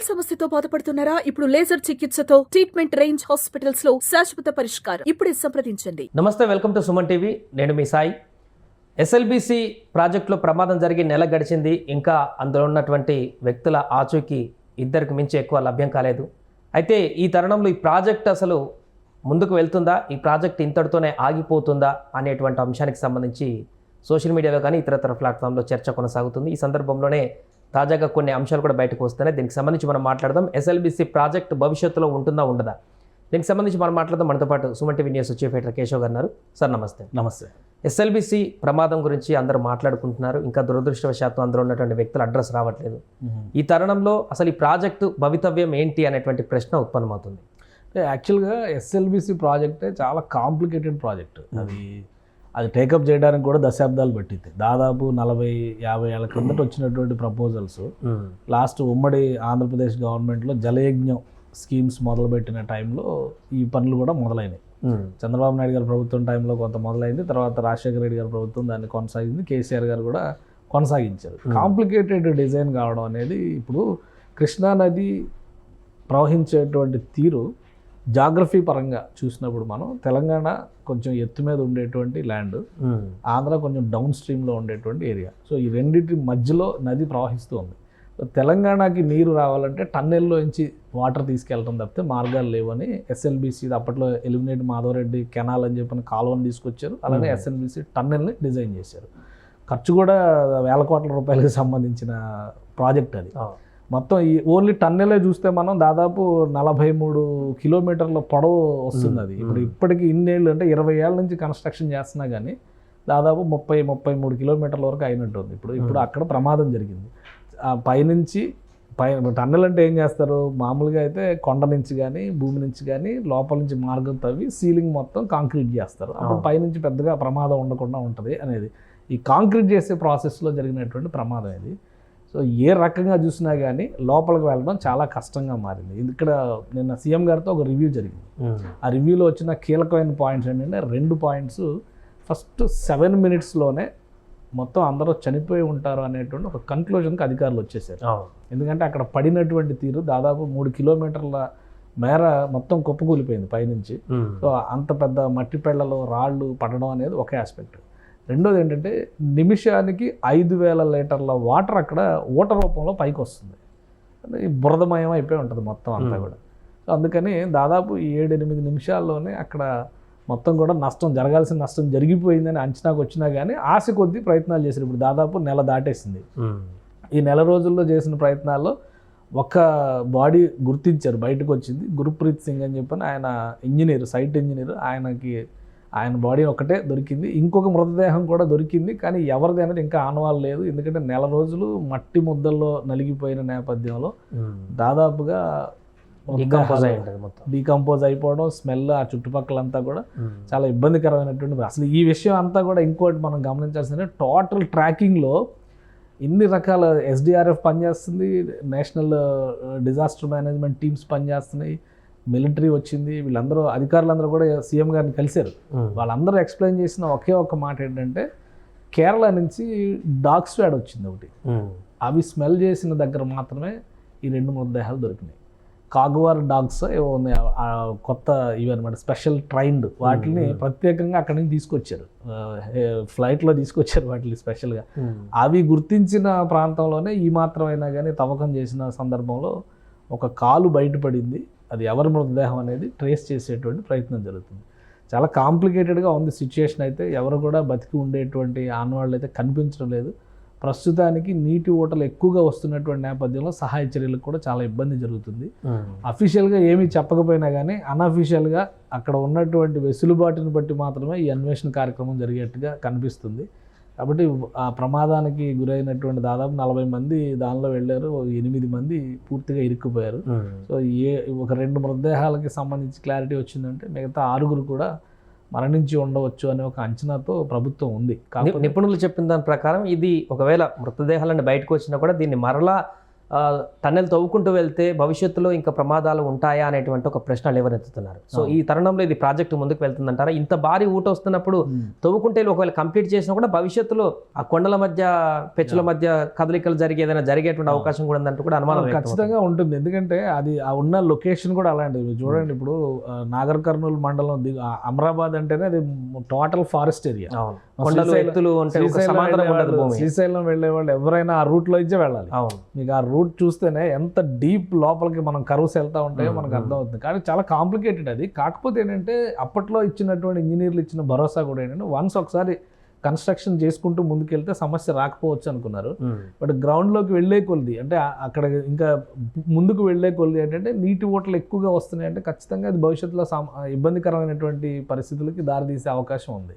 సమస్యతో బాధపడుతున్నారా? ఇప్పుడు లేజర్ చికిత్సతో ట్రీట్మెంట్ రేంజ్ హాస్పిటల్స్ లో శాశ్వత పరిష్కారం. ఇప్పుడే సంప్రదించండి. నమస్తే, వెల్కమ్ టు సుమన్ టీవీ. నేను మీ సాయి. ఎస్ఎల్బిసి ప్రాజెక్టులో ప్రమాదం జరిగి నెల గడిచింది. ఇంకా అందులో ఉన్నటువంటి వ్యక్తుల ఆచూకీ ఇద్దరికి మించి ఎక్కువ లభ్యం కాలేదు. అయితే ఈ తరుణంలో ఈ ప్రాజెక్ట్ అసలు ముందుకు వెళ్తుందా, ఈ ప్రాజెక్ట్ ఇంతటితోనే ఆగిపోతుందా అనేటువంటి అంశానికి సంబంధించి సోషల్ మీడియాలో కానీ ఇతరతర ప్లాట్ఫామ్లో చర్చ కొనసాగుతుంది. ఈ సందర్భంలోనే తాజాగా కొన్ని అంశాలు కూడా బయటకు వస్తున్నాయి. దీనికి సంబంధించి మనం మాట్లాడదాం. ఎస్ఎల్బిసి ప్రాజెక్ట్ భవిష్యత్తులో ఉంటుందా ఉండదా, దీనికి సంబంధించి మనం మాట్లాడదాం. మనతో పాటు Suman TV news chief editor Keshav గారు ఉన్నారు. సార్ నమస్తే. నమస్తే. ఎస్ఎల్బిసి ప్రమాదం గురించి అందరూ మాట్లాడుకుంటున్నారు. ఇంకా దురదృష్టవశాత్తు అందులో ఉన్నటువంటి వ్యక్తుల అడ్రస్ రావట్లేదు. ఈ తరుణంలో అసలు ఈ ప్రాజెక్టు భవితవ్యం ఏంటి అనేటువంటి ప్రశ్న ఉత్పన్నమవుతుంది. యాక్చువల్గా ఎస్ఎల్బిసి ప్రాజెక్టే చాలా కాంప్లికేటెడ్ ప్రాజెక్ట్. అది టేకప్ చేయడానికి కూడా దశాబ్దాలు పట్టింది. దాదాపు 40-50 ఏళ్ల కిందట వచ్చినటువంటి ప్రపోజల్స్ లాస్ట్ ఉమ్మడి ఆంధ్రప్రదేశ్ గవర్నమెంట్లో జలయజ్ఞం స్కీమ్స్ మొదలుపెట్టిన టైంలో ఈ పనులు కూడా మొదలైనవి. చంద్రబాబు నాయుడు గారి ప్రభుత్వం టైంలో కొంత మొదలైంది. తర్వాత రాజశేఖర రెడ్డి గారి ప్రభుత్వం దాన్ని కొనసాగింది. కేసీఆర్ గారు కూడా కొనసాగించారు. కాంప్లికేటెడ్ డిజైన్ కావడం అనేది, ఇప్పుడు కృష్ణానది ప్రవహించేటువంటి తీరు జాగ్రఫీ పరంగా చూసినప్పుడు మనం తెలంగాణ కొంచెం ఎత్తు మీద ఉండేటువంటి ల్యాండ్, ఆంధ్ర కొంచెం డౌన్ స్ట్రీమ్లో ఉండేటువంటి ఏరియా. సో ఈ రెండింటి మధ్యలో నది ప్రవహిస్తూ ఉంది. సో తెలంగాణకి నీరు రావాలంటే టన్నెల్లో నుంచి వాటర్ తీసుకెళ్ళడం తప్పితే మార్గాలు లేవని ఎస్ఎల్బిసి అప్పట్లో ఎలిమినేట్ మాధవరెడ్డి కెనాల్ అని చెప్పిన కాలువని తీసుకొచ్చారు. అలానే ఎస్ఎల్బిసి టన్నెల్ని డిజైన్ చేశారు. ఖర్చు కూడా వేల కోట్ల రూపాయలకు సంబంధించిన ప్రాజెక్ట్ అది. మొత్తం ఈ ఓన్లీ టన్నెలే చూస్తే మనం దాదాపు 43 కిలోమీటర్ల పొడవు వస్తుంది. అది ఇప్పటికి ఇన్నేళ్ళు అంటే 20 ఏళ్ళ నుంచి కన్స్ట్రక్షన్ చేస్తున్నా కానీ దాదాపు 30-33 కిలోమీటర్ల వరకు అయినట్టు ఉంది. ఇప్పుడు అక్కడ ప్రమాదం జరిగింది. పైనుంచి టన్నెల్ అంటే ఏం చేస్తారు, మామూలుగా అయితే కొండ నుంచి కానీ భూమి నుంచి కానీ లోపల నుంచి మార్గం తవ్వి సీలింగ్ మొత్తం కాంక్రీట్ చేస్తారు. అప్పుడు పైనుంచి పెద్దగా ప్రమాదం ఉండకుండా ఉంటుంది అనేది ఈ కాంక్రీట్ చేసే ప్రాసెస్లో జరిగినటువంటి ప్రమాదం ఇది. సో ఏ రకంగా చూసినా కానీ లోపలికి వెళ్ళడం చాలా కష్టంగా మారింది. ఇక్కడ నిన్న సీఎం గారితో ఒక రివ్యూ జరిగింది. ఆ రివ్యూలో వచ్చిన కీలకమైన పాయింట్స్ ఏంటంటే 2 పాయింట్స్. ఫస్ట్ 7 మినిట్స్లోనే మొత్తం అందరూ చనిపోయి ఉంటారు అనేటువంటి ఒక కన్క్లూజన్కి అధికారులు వచ్చేసారు. ఎందుకంటే అక్కడ పడినటువంటి తీరు దాదాపు 3 కిలోమీటర్ల మేర మొత్తం కుప్పకూలిపోయింది పైనుంచి. సో అంత పెద్ద మట్టి పెళ్ళలో రాళ్ళు పడడం అనేది ఒకే ఆస్పెక్ట్. రెండోది ఏంటంటే నిమిషానికి 5,000 లీటర్ల వాటర్ అక్కడ ఊట రూపంలో పైకి వస్తుంది. బురదమయం అయిపోయి ఉంటుంది మొత్తం అంతా కూడా. సో అందుకని దాదాపు 7-8 నిమిషాల్లోనే అక్కడ మొత్తం కూడా జరగాల్సిన నష్టం జరిగిపోయిందని అంచనాకు వచ్చినా కానీ ఆశ కొద్దీ ప్రయత్నాలు చేశారు. ఇప్పుడు దాదాపు నెల దాటేసింది. ఈ నెల రోజుల్లో చేసిన ప్రయత్నాల్లో ఒక బాడీ గుర్తించారు, బయటకు వచ్చింది. గుర్ప్రీత్ సింగ్ అని చెప్పని ఆయన ఇంజనీర్, సైట్ ఇంజనీర్. ఆయన బాడీ ఒకటే దొరికింది. ఇంకొక మృతదేహం కూడా దొరికింది, కానీ ఎవరిది అనేది ఇంకా ఆనవాళ్ళు లేదు. ఎందుకంటే నెల రోజులు మట్టి ముద్దల్లో నలిగిపోయిన నేపథ్యంలో దాదాపుగా డీకంపోజ్ అయిపోవడం, స్మెల్ ఆ చుట్టుపక్కలంతా కూడా చాలా ఇబ్బందికరమైనటువంటి. అసలు ఈ విషయం అంతా కూడా ఇంకోటి మనం గమనించాల్సిందే, టోటల్ ట్రాకింగ్లో ఇన్ని రకాల ఎస్డిఆర్ఎఫ్ పనిచేస్తుంది, నేషనల్ డిజాస్టర్ మేనేజ్మెంట్ టీమ్స్ పనిచేస్తున్నాయి, మిలిటరీ వచ్చింది. వీళ్ళందరూ అధికారులందరూ కూడా సీఎం గారిని కలిశారు. వాళ్ళందరూ ఎక్స్ప్లెయిన్ చేసిన ఒకే ఒక మాట ఏంటంటే, కేరళ నుంచి డాగ్ స్వాడ్ వచ్చింది ఒకటి. అవి స్మెల్ చేసిన దగ్గర మాత్రమే ఈ 2 మృతదేహాలు దొరికినాయి. కాగువార్ డాగ్స్ ఏవో ఉన్నాయి, కొత్త ఇవి అనమాట, స్పెషల్ ట్రైన్డ్. వాటిని ప్రత్యేకంగా అక్కడి నుంచి తీసుకొచ్చారు, ఫ్లైట్లో తీసుకొచ్చారు వాటిని స్పెషల్గా. అవి గుర్తించిన ప్రాంతంలోనే ఈ మాత్రమైనా కానీ తవ్వకం చేసిన సందర్భంలో ఒక కాలు బయటపడింది. అది ఎవరి మృతదేహం అనేది ట్రేస్ చేసేటువంటి ప్రయత్నం జరుగుతుంది. చాలా కాంప్లికేటెడ్గా ఉంది సిచ్యుయేషన్. అయితే ఎవరు కూడా బతికి ఉండేటువంటి ఆనవాళ్ళు అయితే కనిపించడం లేదు. ప్రస్తుతానికి నీటి ఊటలు ఎక్కువగా వస్తున్నటువంటి నేపథ్యంలో సహాయ చర్యలకు కూడా చాలా ఇబ్బంది జరుగుతుంది. అఫీషియల్గా ఏమీ చెప్పకపోయినా కానీ అన్అఫీషియల్గా అక్కడ ఉన్నటువంటి వెసులుబాటుని బట్టి మాత్రమే ఈ అన్వేషణ కార్యక్రమం జరిగేట్టుగా కనిపిస్తుంది. కాబట్టి ఆ ప్రమాదానికి గురైనటువంటి దాదాపు 40 మంది దానిలో వెళ్ళారు. 8 మంది పూర్తిగా ఇరుక్కుపోయారు. సో ఒక 2 మృతదేహాలకి సంబంధించి క్లారిటీ వచ్చిందంటే మిగతా 6 కూడా మరణించి ఉండవచ్చు అనే ఒక అంచనాతో ప్రభుత్వం ఉంది. నిపుణులు చెప్పిన దాని ప్రకారం ఇది ఒకవేళ మృతదేహాలను బయటకు వచ్చినా కూడా దీన్ని మరలా టన్నెల్ తవ్వుకుంటూ వెళ్తే భవిష్యత్తులో ఇంకా ప్రమాదాలు ఉంటాయా అనేటువంటి ఒక ప్రశ్న లేవనెత్తుతున్నారు. సో ఈ తరుణంలో ఇది ప్రాజెక్టు ముందుకు వెళ్తుందంటారా? ఇంత భారీ ఊట వస్తున్నప్పుడు తవ్వుకుంటే ఒకవేళ కంప్లీట్ చేసినా కూడా భవిష్యత్తులో ఆ కొండల మధ్య పెచ్చుల మధ్య కదలికలు జరిగేటువంటి అవకాశం కూడా ఉందంటూ కూడా అనుమానం ఖచ్చితంగా ఉంటుంది. ఎందుకంటే అది ఆ ఉన్న లొకేషన్ కూడా అలాంటిది. చూడండి, ఇప్పుడు నాగర్ కర్నూలు మండలం అమరాబాద్ అంటేనే అది టోటల్ ఫారెస్ట్ ఏరియా. శ్రీశైలం వెళ్ళే వాళ్ళు ఎవరైనా ఆ రూట్ లో ఇచ్చే వెళ్ళాలి. మీకు ఆ రూట్ చూస్తేనే ఎంత డీప్ లోపలికి మనం కర్వ్స్ వెళ్తా ఉంటాయో మనకు అర్థం అవుతుంది. కానీ చాలా కాంప్లికేటెడ్ అది. కాకపోతే ఏంటంటే అప్పట్లో ఇచ్చినటువంటి ఇంజనీర్లు ఇచ్చిన భరోసా కూడా ఏంటంటే వన్స్ ఒకసారి కన్స్ట్రక్షన్ చేసుకుంటూ ముందుకెళ్తే సమస్య రాకపోవచ్చు అనుకున్నారు. బట్ గ్రౌండ్లోకి వెళ్ళే కొద్ది అంటే అక్కడ ఇంకా ముందుకు వెళ్ళే కొద్ది ఏంటంటే నీటి ఓటలు ఎక్కువగా వస్తున్నాయి అంటే ఖచ్చితంగా అది భవిష్యత్తులో ఇబ్బందికరమైనటువంటి పరిస్థితులకి దారితీసే అవకాశం ఉంది.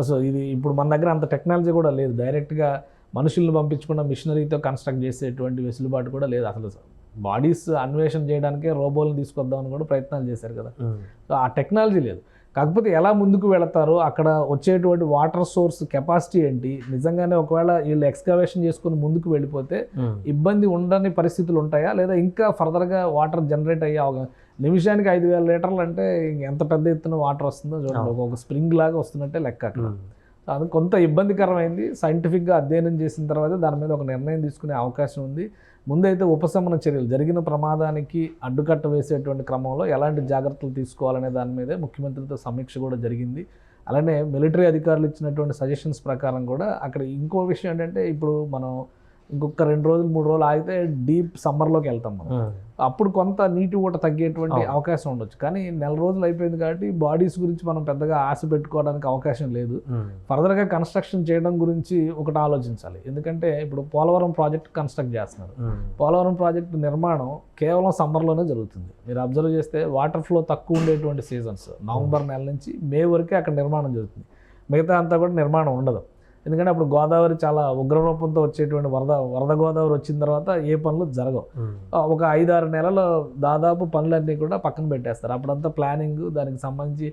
సో ఇది ఇప్పుడు మన దగ్గర అంత టెక్నాలజీ కూడా లేదు. డైరెక్ట్గా మనుషులను పంపించకుండా మిషనరీతో కన్స్ట్రక్ట్ చేసేటువంటి వెసులుబాటు కూడా లేదు. అసలు బాడీస్ అన్వేషణ చేయడానికే రోబోలను తీసుకొద్దామని కూడా ప్రయత్నాలు చేశారు కదా. సో ఆ టెక్నాలజీ లేదు. కాకపోతే ఎలా ముందుకు వెళతారో, అక్కడ వచ్చేటువంటి వాటర్ సోర్స్ కెపాసిటీ ఏంటి, నిజంగానే ఒకవేళ వీళ్ళు ఎక్స్కవేషన్ చేసుకుని ముందుకు వెళ్ళిపోతే ఇబ్బంది ఉండని పరిస్థితులు ఉంటాయా, లేదా ఇంకా ఫర్దర్గా వాటర్ జనరేట్ అయ్యే నిమిషానికి 5,000 లీటర్లు అంటే ఎంత పెద్ద ఎత్తున వాటర్ వస్తుందో చూడండి. ఒక స్ప్రింగ్ లాగా వస్తున్నట్టే లెక్క అక్కడ. అది కొంత ఇబ్బందికరమైంది. సైంటిఫిక్గా అధ్యయనం చేసిన తర్వాత దాని మీద ఒక నిర్ణయం తీసుకునే అవకాశం ఉంది. ముందైతే ఉపశమన చర్యలు, జరిగిన ప్రమాదానికి అడ్డుకట్ట వేసేటువంటి క్రమంలో ఎలాంటి జాగ్రత్తలు తీసుకోవాలనే దాని మీదే ముఖ్యమంత్రితో సమీక్ష కూడా జరిగింది. అలానే మిలిటరీ అధికారులు ఇచ్చినటువంటి సజెషన్స్ ప్రకారం కూడా అక్కడ ఇంకో విషయం ఏంటంటే, ఇప్పుడు మనం ఇంకొక 2 రోజులు 3 రోజులు ఆగితే డీప్ సమ్మర్లోకి వెళ్తాం మనం. అప్పుడు కొంత నీటి ఊట తగ్గేటువంటి అవకాశం ఉండొచ్చు. కానీ 4 రోజులు అయిపోయింది కాబట్టి బాడీస్ గురించి మనం పెద్దగా ఆశ పెట్టుకోవడానికి అవకాశం లేదు. ఫర్దర్గా కన్స్ట్రక్షన్ చేయడం గురించి ఒకటి ఆలోచించాలి. ఎందుకంటే ఇప్పుడు పోలవరం ప్రాజెక్ట్ కన్స్ట్రక్ట్ చేస్తున్నారు. పోలవరం ప్రాజెక్టు నిర్మాణం కేవలం సమ్మర్లోనే జరుగుతుంది. మీరు అబ్జర్వ్ చేస్తే వాటర్ ఫ్లో తక్కువ ఉండేటువంటి సీజన్స్ నవంబర్ నెల నుంచి మే వరకే అక్కడ నిర్మాణం జరుగుతుంది. మిగతా అంతా కూడా నిర్మాణం ఉండదు. ఎందుకంటే అప్పుడు గోదావరి చాలా ఉగ్రరూపంతో వచ్చేటువంటి వరద గోదావరి వచ్చిన తర్వాత ఏ పనులు జరగవు. ఒక 5-6 నెలలు దాదాపు పనులన్నీ కూడా పక్కన పెట్టేస్తారు. అప్పుడంతా ప్లానింగ్, దానికి సంబంధించి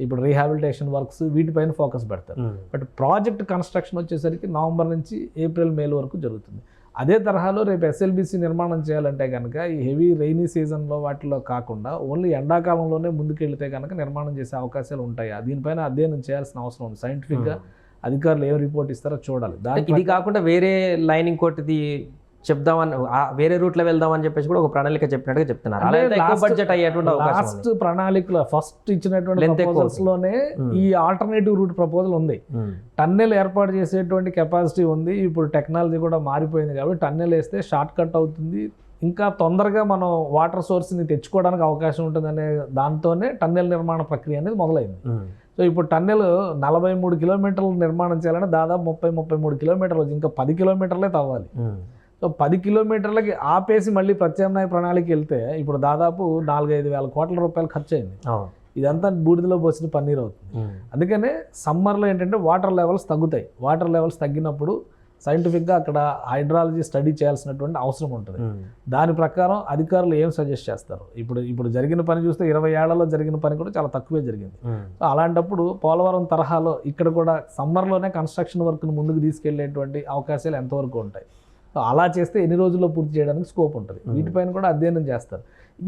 ఇప్పుడు రీహాబిలిటేషన్ వర్క్స్ వీటిపైన ఫోకస్ పెడతారు. బట్ ప్రాజెక్ట్ కన్స్ట్రక్షన్ వచ్చేసరికి నవంబర్ నుంచి ఏప్రిల్ మే వరకు జరుగుతుంది. అదే తరహాలో రేపు ఎస్ఎల్బిసి నిర్మాణం చేయాలంటే కనుక ఈ హెవీ రైనీ సీజన్లో వాటిలో కాకుండా ఓన్లీ ఎండాకాలంలోనే ముందుకెళ్తే కనుక నిర్మాణం చేసే అవకాశాలు ఉంటాయా, దీనిపైన అధ్యయనం చేయాల్సిన అవసరం ఉంది. సైంటిఫిక్గా అధికారులు ఏం రిపోర్ట్ ఇస్తారో చూడాలి. ఇది కాకుండా వేరే లైన్ ఇంకోటిది చెప్దామని, వేరే రూట్లో వెళ్దామని చెప్పేసి కూడా ఒక ప్రణాళిక చెప్పినట్టుగా చెప్తున్నారు. లాస్ట్ ప్రణాళికలో ఫస్ట్ ఇచ్చినటువంటి ప్రపోజల్స్ లోనే ఈ ఆల్టర్నేటివ్ రూట్ ప్రపోజల్ ఉంది. టన్నెల్ ఏర్పాటు చేసేటువంటి కెపాసిటీ ఉంది. ఇప్పుడు టెక్నాలజీ కూడా మారిపోయింది కాబట్టి టన్నెల్ వేస్తే షార్ట్ కట్ అవుతుంది, ఇంకా తొందరగా మనం వాటర్ సోర్స్ని తెచ్చుకోవడానికి అవకాశం ఉంటుందనే దాంతోనే టన్నెల్ నిర్మాణ ప్రక్రియ అనేది మొదలైంది. సో ఇప్పుడు టన్నెల్ 43 కిలోమీటర్లు నిర్మాణం చేయాలంటే దాదాపు 33 కిలోమీటర్లు, ఇంకా 10 కిలోమీటర్లే తవ్వాలి. సో 10 కిలోమీటర్లకి ఆపేసి మళ్ళీ ప్రత్యామ్నాయ ప్రణాళిక వెళ్తే ఇప్పుడు దాదాపు 4-5 వేల కోట్ల రూపాయలు ఖర్చు అయింది. ఇదంతా బూడిదలో పోసిన పన్నీర్ అవుతుంది. అందుకనే సమ్మర్లో ఏంటంటే వాటర్ లెవెల్స్ తగ్గుతాయి. వాటర్ లెవెల్స్ తగ్గినప్పుడు సైంటిఫిక్గా అక్కడ హైడ్రాలజీ స్టడీ చేయాల్సినటువంటి అవసరం ఉంటుంది. దాని ప్రకారం అధికారులు ఏం సజెస్ట్ చేస్తారు? ఇప్పుడు జరిగిన పని చూస్తే 20 ఏళ్లలో జరిగిన పని కూడా చాలా తక్కువే జరిగింది. సో అలాంటప్పుడు పోలవరం తరహాలో ఇక్కడ కూడా సమ్మర్లోనే కన్స్ట్రక్షన్ వర్క్ను ముందుకు తీసుకెళ్లేటువంటి అవకాశాలు ఎంతవరకు ఉంటాయి? సో అలా చేస్తే ఎన్ని రోజుల్లో పూర్తి చేయడానికి స్కోప్ ఉంటుంది. వీటిపైన కూడా అధ్యయనం చేస్తారు.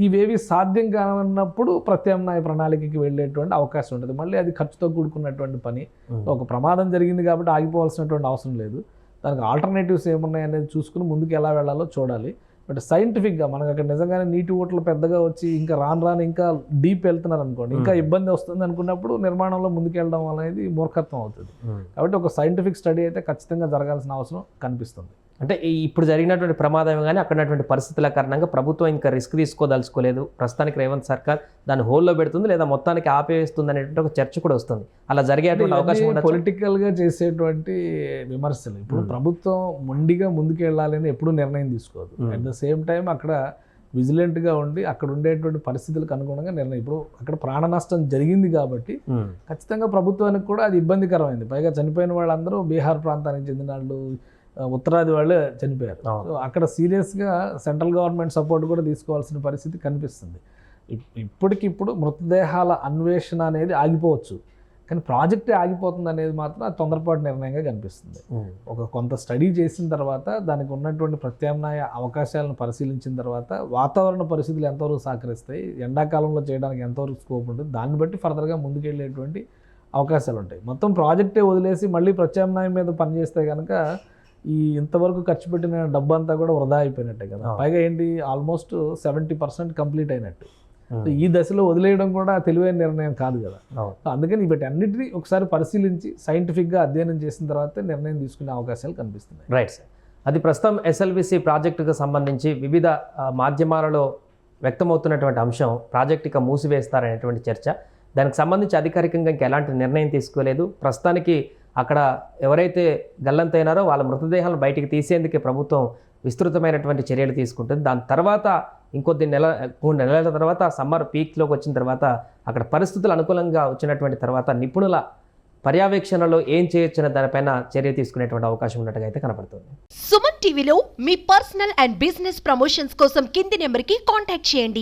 ఇవేవి సాధ్యం కానప్పుడు ప్రత్యామ్నాయ ప్రణాళికకి వెళ్ళేటువంటి అవకాశం ఉంటుంది. మళ్ళీ అది ఖర్చుతో కూడుకున్నటువంటి పని. ఒక ప్రమాదం జరిగింది కాబట్టి ఆగిపోవాల్సినటువంటి అవసరం లేదు. దానికి ఆల్టర్నేటివ్స్ ఏమున్నాయి అనేది చూసుకుని ముందుకు ఎలా వెళ్ళాలో చూడాలి. బట్ సైంటిఫిక్గా మనకు అక్కడ నిజంగానే నీటి ఊటలు పెద్దగా వచ్చి ఇంకా రాను ఇంకా డీప్ వెళ్తున్నారు అనుకోండి, ఇంకా ఇబ్బంది వస్తుంది అనుకున్నప్పుడు నిర్మాణంలో ముందుకెళ్ళడం అనేది మూర్ఖత్వం అవుతుంది. కాబట్టి ఒక సైంటిఫిక్ స్టడీ అయితే ఖచ్చితంగా జరగాల్సిన అవసరం కనిపిస్తుంది. అంటే ఇప్పుడు జరిగినటువంటి ప్రమాదం కానీ అక్కడటువంటి పరిస్థితుల కారణంగా ప్రభుత్వం ఇంకా రిస్క్ తీసుకోదలుచుకోలేదు. ప్రస్తుతానికి రేవంత్ సర్కార్ దాన్ని హోల్లో పెడుతుంది లేదా మొత్తానికి ఆపేస్తుంది అనేటువంటి ఒక చర్చ కూడా వస్తుంది. అలా జరిగేటువంటి అవకాశం పొలిటికల్గా చేసేటువంటి విమర్శలు. ఇప్పుడు ప్రభుత్వం మొండిగా ముందుకు వెళ్ళాలని ఎప్పుడు నిర్ణయం తీసుకోదు. అట్ ద సేమ్ టైం అక్కడ విజిలెంట్గా ఉండి అక్కడ ఉండేటువంటి పరిస్థితులకు అనుగుణంగా నిర్ణయం. ఇప్పుడు అక్కడ ప్రాణ నష్టం జరిగింది కాబట్టి ఖచ్చితంగా ప్రభుత్వానికి కూడా అది ఇబ్బందికరమైంది. పైగా చనిపోయిన వాళ్ళందరూ బీహార్ ప్రాంతానికి చెందిన వాళ్ళు, ఉత్తరాది వాళ్ళే చనిపోయారు. సో అక్కడ సీరియస్గా సెంట్రల్ గవర్నమెంట్ సపోర్ట్ కూడా తీసుకోవాల్సిన పరిస్థితి కనిపిస్తుంది. ఇప్పటికిప్పుడు మృతదేహాల అన్వేషణ అనేది ఆగిపోవచ్చు, కానీ ప్రాజెక్టే ఆగిపోతుంది అనేది మాత్రం అది తొందరపాటు నిర్ణయంగా కనిపిస్తుంది. కొంత స్టడీ చేసిన తర్వాత దానికి ఉన్నటువంటి ప్రత్యామ్నాయ అవకాశాలను పరిశీలించిన తర్వాత వాతావరణ పరిస్థితులు ఎంతవరకు సహకరిస్తాయి, ఎండాకాలంలో చేయడానికి ఎంతవరకు స్కోప్ ఉంటుంది, దాన్ని బట్టి ఫర్దర్గా ముందుకెళ్ళేటువంటి అవకాశాలు ఉంటాయి. మొత్తం ప్రాజెక్టే వదిలేసి మళ్ళీ ప్రత్యామ్నాయం మీద పనిచేస్తే కనుక ఇంతవరకు ఖర్చు పెట్టిన డబ్బు అంతా కూడా వృధా అయిపోయినట్టే కదా. పైగా ఏంటి, ఆల్మోస్ట్ 70% కంప్లీట్ అయినట్టు. ఈ దశలో వదిలేయడం కూడా తెలివైన నిర్ణయం కాదు కదా. అందుకని వీటి అన్నిటినీ ఒకసారి పరిశీలించి సైంటిఫిక్గా అధ్యయనం చేసిన తర్వాత నిర్ణయం తీసుకునే అవకాశాలు కనిపిస్తున్నాయి. Right sir. అది ప్రస్తుతం ఎస్ఎల్బిసి ప్రాజెక్టుకు సంబంధించి వివిధ మాధ్యమాలలో వ్యక్తమవుతున్నటువంటి అంశం, ప్రాజెక్ట్ ఇక మూసివేస్తారనేటువంటి చర్చ. దానికి సంబంధించి అధికారికంగా ఇంకా ఎలాంటి నిర్ణయం తీసుకోలేదు. ప్రస్తుతానికి అక్కడ ఎవరైతే గల్లంతైనారో వాళ్ళ మృతదేహాలను బయటికి తీసేందుకే ప్రభుత్వం విస్తృతమైనటువంటి చర్యలు తీసుకుంటుంది. దాని తర్వాత ఇంకొద్ది 3 నెలల తర్వాత సమ్మర్ పీక్లోకి వచ్చిన తర్వాత అక్కడ పరిస్థితులు అనుకూలంగా వచ్చినటువంటి తర్వాత నిపుణుల పర్యవేక్షణలో ఏం చేయొచ్చనే దానిపైన చర్య తీసుకునేటువంటి అవకాశం ఉన్నట్టుగా అయితే కనపడుతుంది. సుమన్ టీవీలో మీ పర్సనల్ అండ్ బిజినెస్ ప్రమోషన్స్ కోసం కింది నెంబర్కి కాంటాక్ట్ చేయండి.